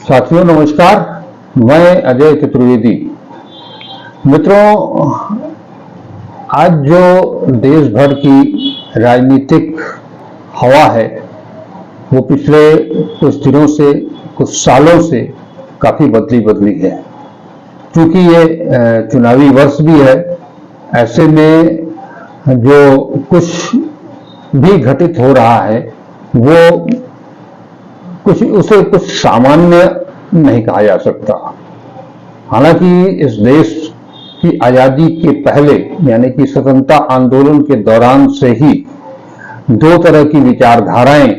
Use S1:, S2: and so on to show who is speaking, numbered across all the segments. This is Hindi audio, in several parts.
S1: साथियों नमस्कार, मैं अजय चतुर्वेदी। मित्रों, आज जो देश भर की राजनीतिक हवा है वो पिछले कुछ दिनों से, कुछ सालों से काफी बदली है। क्योंकि ये चुनावी वर्ष भी है, ऐसे में जो कुछ भी घटित हो रहा है वो उसे कुछ सामान्य नहीं कहा जा सकता। हालांकि इस देश की आजादी के पहले यानी कि स्वतंत्रता आंदोलन के दौरान से ही दो तरह की विचारधाराएं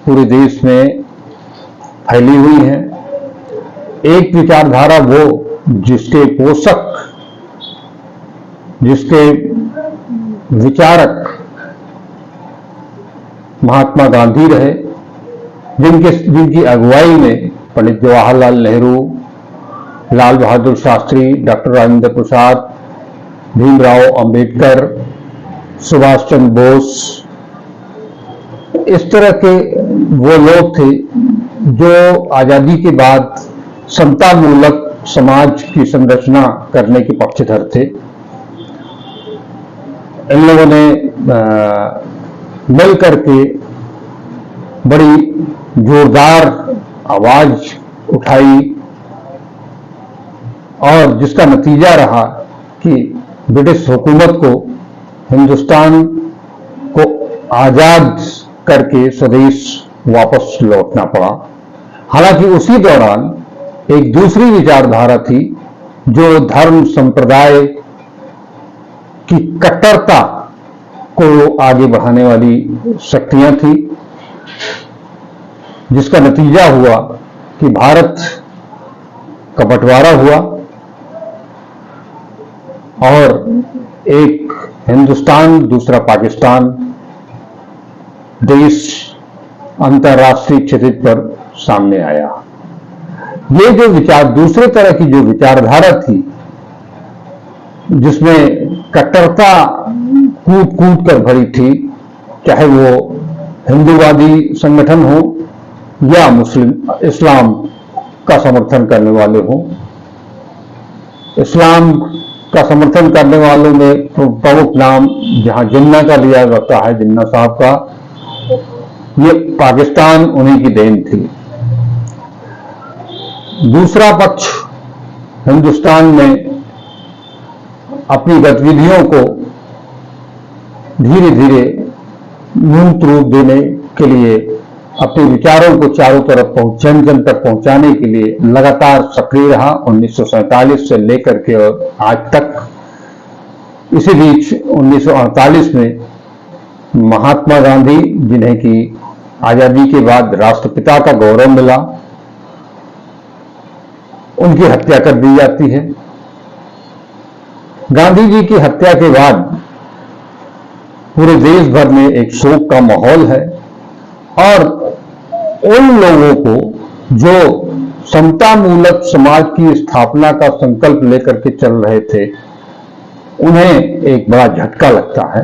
S1: पूरे देश में फैली हुई हैं। एक विचारधारा वो जिसके पोषक, जिसके विचारक महात्मा गांधी रहे, जिनकी अगुवाई में पंडित जवाहरलाल नेहरू, लाल बहादुर शास्त्री, डॉक्टर राजेंद्र प्रसाद, भीमराव अंबेडकर, सुभाष चंद्र बोस, इस तरह के वो लोग थे जो आजादी के बाद समतामूलक समाज की संरचना करने के पक्षधर थे। इन लोगों ने मिल करके बड़ी जोरदार आवाज उठाई और जिसका नतीजा रहा कि ब्रिटिश हुकूमत को हिंदुस्तान को आजाद करके स्वदेश वापस लौटना पड़ा। हालांकि उसी दौरान एक दूसरी विचारधारा थी जो धर्म संप्रदाय की कट्टरता को आगे बढ़ाने वाली शक्तियां थी, जिसका नतीजा हुआ कि भारत का बंटवारा हुआ और एक हिंदुस्तान दूसरा पाकिस्तान देश अंतर्राष्ट्रीय क्षितिज पर सामने आया। ये जो दूसरे तरह की जो विचारधारा थी जिसमें कट्टरता कूद कर भरी थी, चाहे वो हिंदूवादी संगठन हो या मुस्लिम इस्लाम का समर्थन करने वाले हों। इस्लाम का समर्थन करने वालों में प्रमुख नाम जहां जिन्ना का लिया जाता है, जिन्ना साहब का, ये पाकिस्तान उन्हीं की देन थी। दूसरा पक्ष हिंदुस्तान में अपनी गतिविधियों को धीरे धीरे मूर्त रूप देने के लिए, अपने विचारों को चारों तरफ जन जन तक पहुंचाने के लिए लगातार सक्रिय रहा 1947 से लेकर के और आज तक। इसी बीच 1948 में महात्मा गांधी, जिन्हें कि आजादी के बाद राष्ट्रपिता का गौरव मिला, उनकी हत्या कर दी जाती है। गांधी जी की हत्या के बाद पूरे देश भर में एक शोक का माहौल है और उन लोगों को जो समतामूलक समाज की स्थापना का संकल्प लेकर के चल रहे थे, उन्हें एक बड़ा झटका लगता है।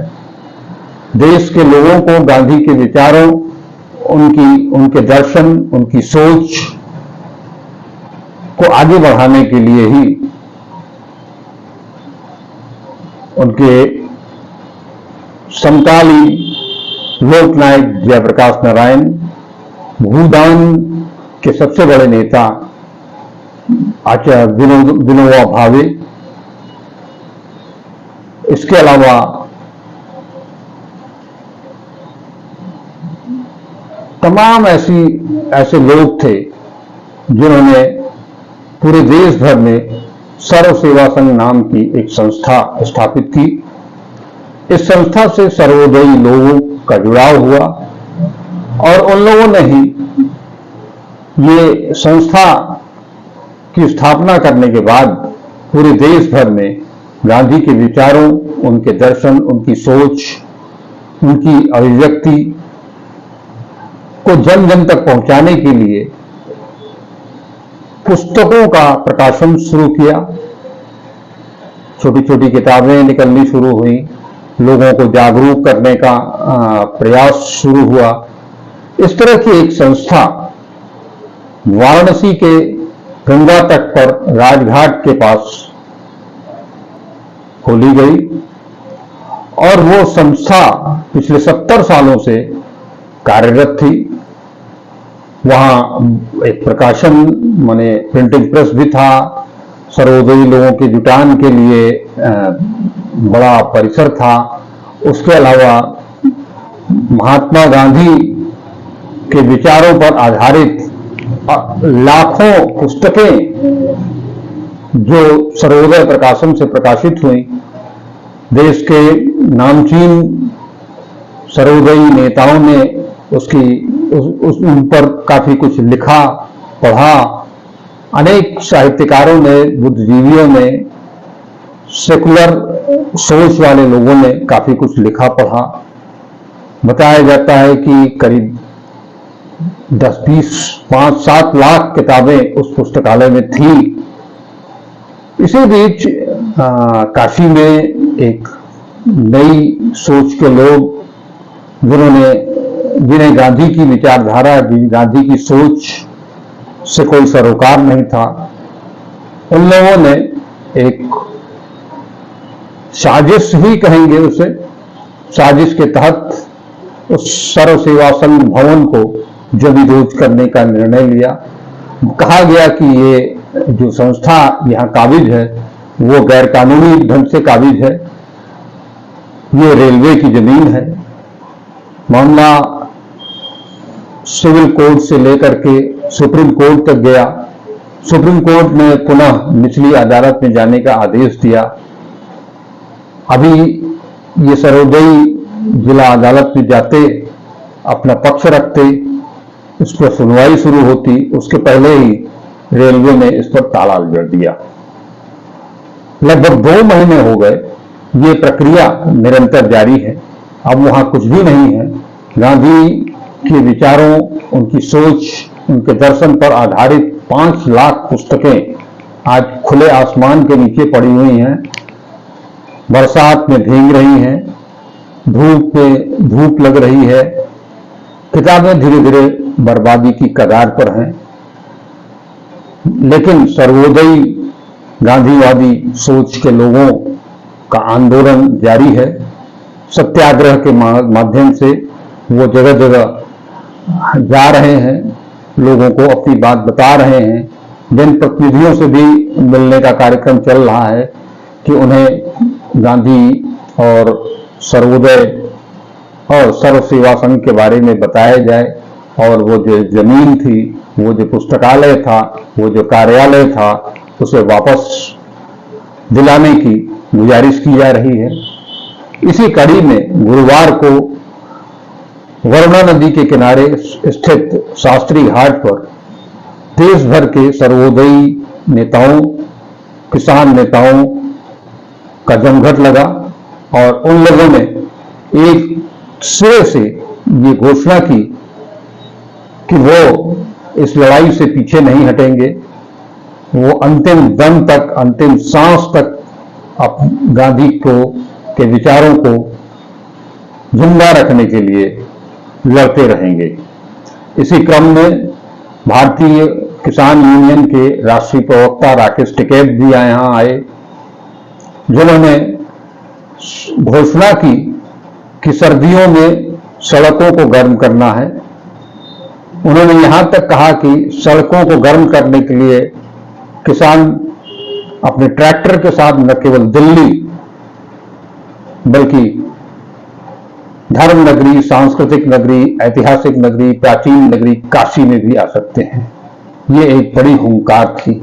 S1: देश के लोगों को गांधी के विचारों, उनके दर्शन, उनकी सोच को आगे बढ़ाने के लिए ही उनके समकालीन लोकनायक जयप्रकाश नारायण, भूदान के सबसे बड़े नेता आचार्य विनोबा भावे, इसके अलावा तमाम ऐसे लोग थे जिन्होंने पूरे देश भर में सर्व सेवा संघ नाम की एक संस्था स्थापित की। इस संस्था से सर्वोदयी लोगों का जुड़ाव हुआ और उन लोगों ने ही ये संस्था की स्थापना करने के बाद पूरे देश भर में गांधी के विचारों, उनके दर्शन, उनकी सोच, उनकी अभिव्यक्ति को जन जन तक पहुंचाने के लिए पुस्तकों का प्रकाशन शुरू किया। छोटी छोटी किताबें निकलनी शुरू हुई, लोगों को जागरूक करने का प्रयास शुरू हुआ। इस तरह की एक संस्था वाराणसी के गंगा तट पर राजघाट के पास खोली गई और वो संस्था पिछले 70 सालों से कार्यरत थी। वहां एक प्रकाशन माने प्रिंटिंग प्रेस भी था, सर्वोदयी लोगों के जुटान के लिए बड़ा परिसर था। उसके अलावा महात्मा गांधी के विचारों पर आधारित लाखों पुस्तकें जो सर्वोदय प्रकाशन से प्रकाशित हुई। देश के नामचीन सर्वोदयी नेताओं ने उन पर काफी कुछ लिखा पढ़ा। अनेक साहित्यकारों ने, बुद्धिजीवियों ने, सेकुलर सोच वाले लोगों ने काफी कुछ लिखा पढ़ा। बताया जाता है कि करीब 10-20, 5-7 लाख किताबें उस पुस्तकालय में थी। इसी बीच काशी में एक नई सोच के लोग जिन्हें गांधी की विचारधारा, गांधी की सोच से कोई सरोकार नहीं था, उन लोगों ने एक साजिश ही कहेंगे उसे, साजिश के तहत उस सर्व सेवा संघ भवन को जमींदोज करने का निर्णय लिया। कहा गया कि ये जो संस्था यहाँ काबिज है वो गैर कानूनी ढंग से काबिज है, ये रेलवे की जमीन है। मामला सिविल कोर्ट से लेकर के सुप्रीम कोर्ट तक गया। सुप्रीम कोर्ट ने पुनः निचली अदालत में जाने का आदेश दिया। अभी ये सर्वोदयी जिला अदालत में जाते, अपना पक्ष रखते, इस पर सुनवाई शुरू होती, उसके पहले ही रेलवे ने इस पर ताला जड़ दिया। लगभग 2 महीने हो गए, ये प्रक्रिया निरंतर जारी है। अब वहां कुछ भी नहीं है। गांधी के विचारों, उनकी सोच, उनके दर्शन पर आधारित 5 लाख पुस्तकें आज खुले आसमान के नीचे पड़ी हुई हैं, बरसात में भीग रही हैं, धूप में धूप लग रही है। किताबें धीरे धीरे बर्बादी की कगार पर हैं। लेकिन सर्वोदयी गांधीवादी सोच के लोगों का आंदोलन जारी है। सत्याग्रह के माध्यम से वो जगह जगह जा रहे हैं, लोगों को अपनी बात बता रहे हैं। जनप्रतिनिधियों से भी मिलने का कार्यक्रम चल रहा है कि उन्हें गांधी और सर्वोदय और सर्व सेवा संघ के बारे में बताया जाए, और वो जो जमीन थी, वो जो पुस्तकालय था, वो जो कार्यालय था, उसे वापस दिलाने की गुजारिश की जा रही है। इसी कड़ी में गुरुवार को वरुणा नदी के किनारे स्थित शास्त्री घाट पर देश भर के सर्वोदयी नेताओं, किसान नेताओं का जमघट लगा और उन लोगों ने एक सिरे से ये घोषणा की कि वो इस लड़ाई से पीछे नहीं हटेंगे। वो अंतिम दम तक, अंतिम सांस तक गांधी के विचारों को जिंदा रखने के लिए लड़ते रहेंगे। इसी क्रम में भारतीय किसान यूनियन के राष्ट्रीय प्रवक्ता राकेश टिकैत भी यहाँ आए, जिन्होंने घोषणा की कि सर्दियों में सड़कों को गर्म करना है। उन्होंने यहां तक कहा कि सड़कों को गर्म करने के लिए किसान अपने ट्रैक्टर के साथ न केवल दिल्ली बल्कि धर्म नगरी, सांस्कृतिक नगरी, ऐतिहासिक नगरी, प्राचीन नगरी काशी में भी आ सकते हैं। ये एक बड़ी हुंकार थी।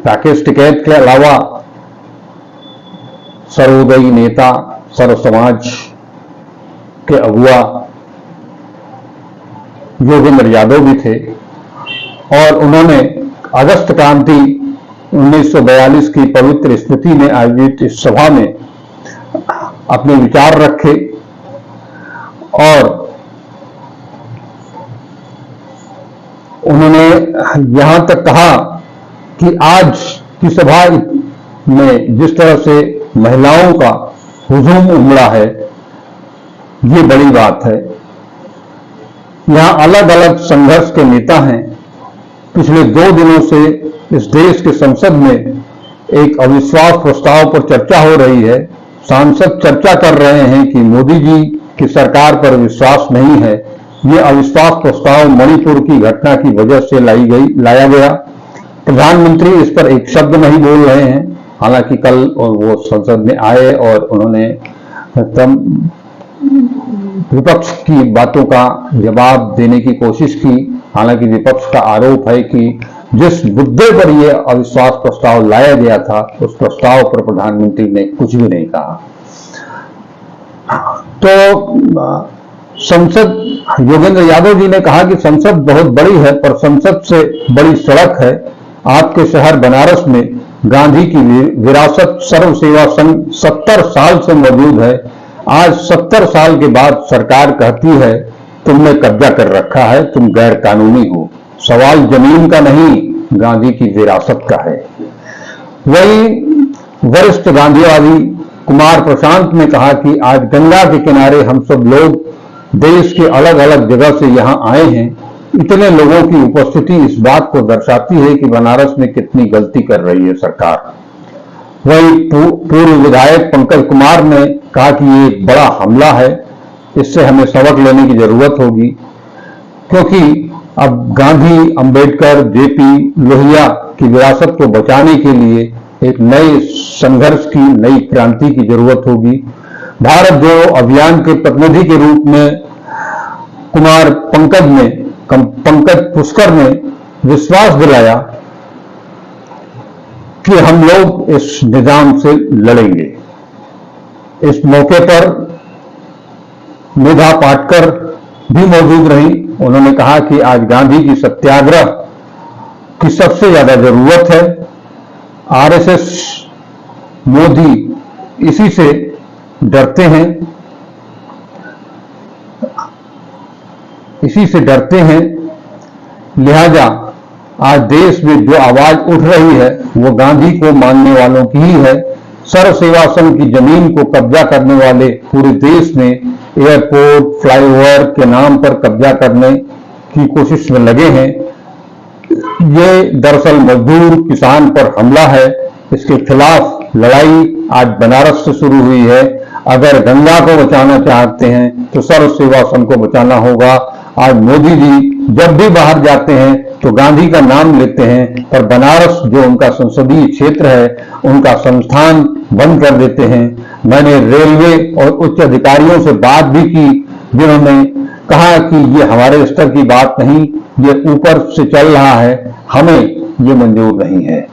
S1: राकेश टिकैत के अलावा सर्वोदयी नेता, सर्व समाज के अगुआ योगेंद्र यादव भी थे और उन्होंने अगस्त क्रांति 1942 की पवित्र स्मृति में आयोजित इस सभा में अपने विचार रखे और उन्होंने यहां तक कहा कि आज की सभा में जिस तरह से महिलाओं का हुजूम उमड़ा है, ये बड़ी बात है। यहां अलग अलग संघर्ष के नेता हैं, पिछले 2 दिनों से इस देश के संसद में एक अविश्वास प्रस्ताव पर चर्चा हो रही है। सांसद चर्चा कर रहे हैं कि मोदी जी की सरकार पर विश्वास नहीं है। ये अविश्वास प्रस्ताव मणिपुर की घटना की वजह से लाया गया। प्रधानमंत्री इस पर एक शब्द नहीं बोल रहे हैं। हालांकि कल वो संसद में आए और उन्होंने विपक्ष की बातों का जवाब देने की कोशिश की। हालांकि विपक्ष का आरोप है कि जिस मुद्दे पर यह अविश्वास प्रस्ताव लाया गया था, उस प्रस्ताव पर प्रधानमंत्री ने कुछ भी नहीं कहा। तो संसद, योगेंद्र यादव जी ने कहा कि संसद बहुत बड़ी है, पर संसद से बड़ी सड़क है। आपके शहर बनारस में गांधी की विरासत सर्व सेवा संघ 70 साल से मौजूद है। आज 70 साल के बाद सरकार कहती है तुमने कब्जा कर रखा है, तुम गैर कानूनी हो। सवाल जमीन का नहीं, गांधी की विरासत का है। वही वरिष्ठ गांधीवादी कुमार प्रशांत ने कहा कि आज गंगा के किनारे हम सब लोग देश के अलग अलग जगह से यहां आए हैं। इतने लोगों की उपस्थिति इस बात को दर्शाती है कि बनारस में कितनी गलती कर रही है सरकार। वही पूर्व विधायक पंकज कुमार ने कहा कि ये एक बड़ा हमला है, इससे हमें सबक लेने की जरूरत होगी, क्योंकि अब गांधी, अंबेडकर, जेपी, लोहिया की विरासत को बचाने के लिए एक नए संघर्ष की, नई क्रांति की जरूरत होगी। भारत जोड़ो अभियान के प्रतिनिधि के रूप में पंकज पुष्कर ने विश्वास दिलाया कि हम लोग इस निजाम से लड़ेंगे। इस मौके पर मेधा पाटकर भी मौजूद रही। उन्होंने कहा कि आज गांधी की सत्याग्रह की सबसे ज्यादा जरूरत है। आरएसएस, मोदी इसी से डरते हैं, लिहाजा आज देश में जो आवाज उठ रही है वो गांधी को मानने वालों की ही है। सर्व सेवा संघ की जमीन को कब्जा करने वाले पूरे देश में एयरपोर्ट, फ्लाईओवर के नाम पर कब्जा करने की कोशिश में लगे हैं। ये दरअसल मजदूर किसान पर हमला है। इसके खिलाफ लड़ाई आज बनारस से शुरू हुई है। अगर गंगा को बचाना चाहते हैं तो सर्व सेवा संघ को बचाना होगा। आज मोदी जी जब भी बाहर जाते हैं तो गांधी का नाम लेते हैं, पर बनारस जो उनका संसदीय क्षेत्र है, उनका संस्थान बंद कर देते हैं। मैंने रेलवे और उच्च अधिकारियों से बात भी की, जिन्होंने कहा कि ये हमारे स्तर की बात नहीं, ये ऊपर से चल रहा है, हमें ये मंजूर नहीं है।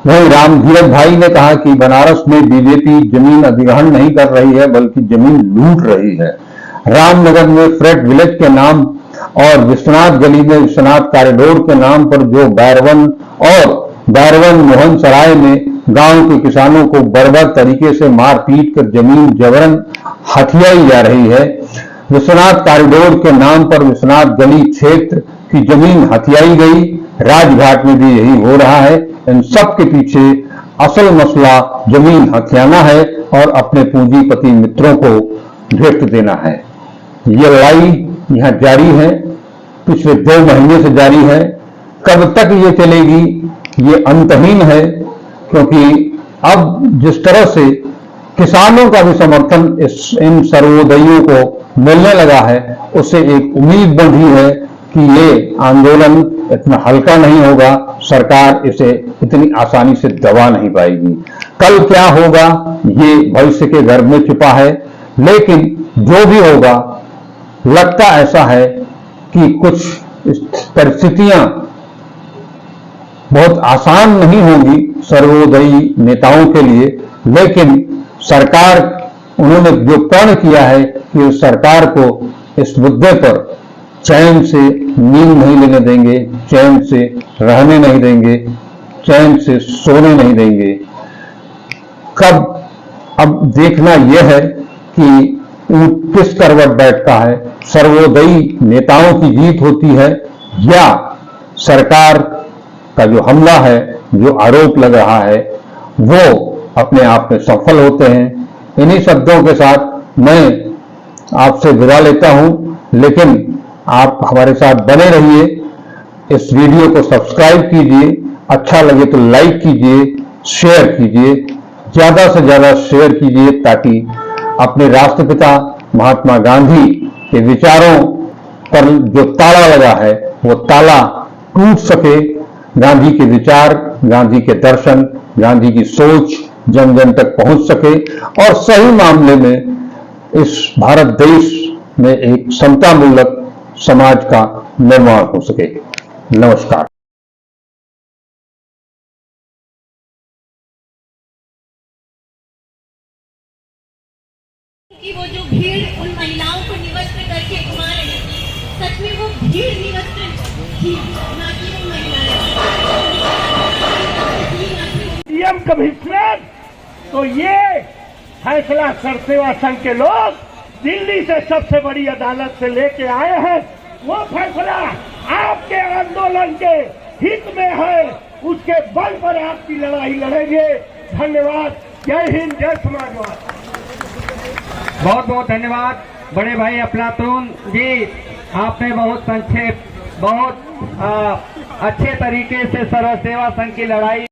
S1: वहीं रामधीरज भाई ने कहा कि बनारस में बीजेपी जमीन अधिग्रहण नहीं कर रही है, बल्कि जमीन लूट रही है। रामनगर में फ्रेट विलेज के नाम और विश्वनाथ गली में विश्वनाथ कॉरिडोर के नाम पर जो बैरवन मोहन सराय में गांव के किसानों को बर्बर तरीके से मारपीट कर जमीन जबरन हथियाई जा रही है। विश्वनाथ कॉरिडोर के नाम पर विश्वनाथ गली क्षेत्र की जमीन हथियाई गई। राजघाट में भी यही हो रहा है। इन सब के पीछे असल मसला जमीन हथियाना है और अपने पूंजीपति मित्रों को गिफ्ट देना है। ये लड़ाई यहां जारी है, पिछले 2 महीने से जारी है। कब तक ये चलेगी ये अंतहीन है, क्योंकि अब जिस तरह से किसानों का भी समर्थन इन सर्वोदयों को मिलने लगा है, उससे एक उम्मीद बंधी है कि ये आंदोलन इतना हल्का नहीं होगा, सरकार इसे इतनी आसानी से दबा नहीं पाएगी। कल क्या होगा ये भविष्य के गर्भ में छुपा है, लेकिन जो भी होगा लगता ऐसा है कि कुछ परिस्थितियां बहुत आसान नहीं होंगी सर्वोदयी नेताओं के लिए, लेकिन सरकार, उन्होंने जो प्रण किया है कि उस सरकार को इस मुद्दे पर चैन से नींद नहीं लेने देंगे, चैन से रहने नहीं देंगे, चैन से सोने नहीं देंगे। अब देखना यह है कि किस करवट बैठता है, सर्वोदयी नेताओं की जीत होती है या सरकार का जो हमला है, जो आरोप लग रहा है, वो अपने आप में सफल होते हैं। इन्हीं शब्दों के साथ मैं आपसे विदा लेता हूं, लेकिन आप हमारे साथ बने रहिए। इस वीडियो को सब्सक्राइब कीजिए, अच्छा लगे तो लाइक कीजिए, शेयर कीजिए, ज्यादा से ज्यादा शेयर कीजिए ताकि अपने राष्ट्रपिता महात्मा गांधी के विचारों पर जो ताला लगा है वो ताला टूट सके। गांधी के विचार, गांधी के दर्शन, गांधी की सोच जन जन तक पहुंच सके और सही मामले में इस भारत देश में एक समतामूलक समाज का निर्माण हो सके। नमस्कार।
S2: कि वो जो भीड़ उन महिलाओं को निवस्त्र करके घुमा रही थी, सच में वो भीड़ निवस्त्र थी, ना कि वो महिलाएं।
S3: सीएम कमिश्नर तो ये फैसला सरसेवा संघ के लोग दिल्ली से सबसे बड़ी अदालत से लेके आए हैं। वो फैसला आपके आंदोलन के हित में है, उसके बल पर आपकी लड़ाई लड़ेंगे। धन्यवाद। जय हिंद, जय समाजवाद।
S4: बहुत बहुत धन्यवाद बड़े भाई अफलातून जी, आपने बहुत संक्षेप, बहुत अच्छे तरीके से सर्व सेवा संघ की लड़ाई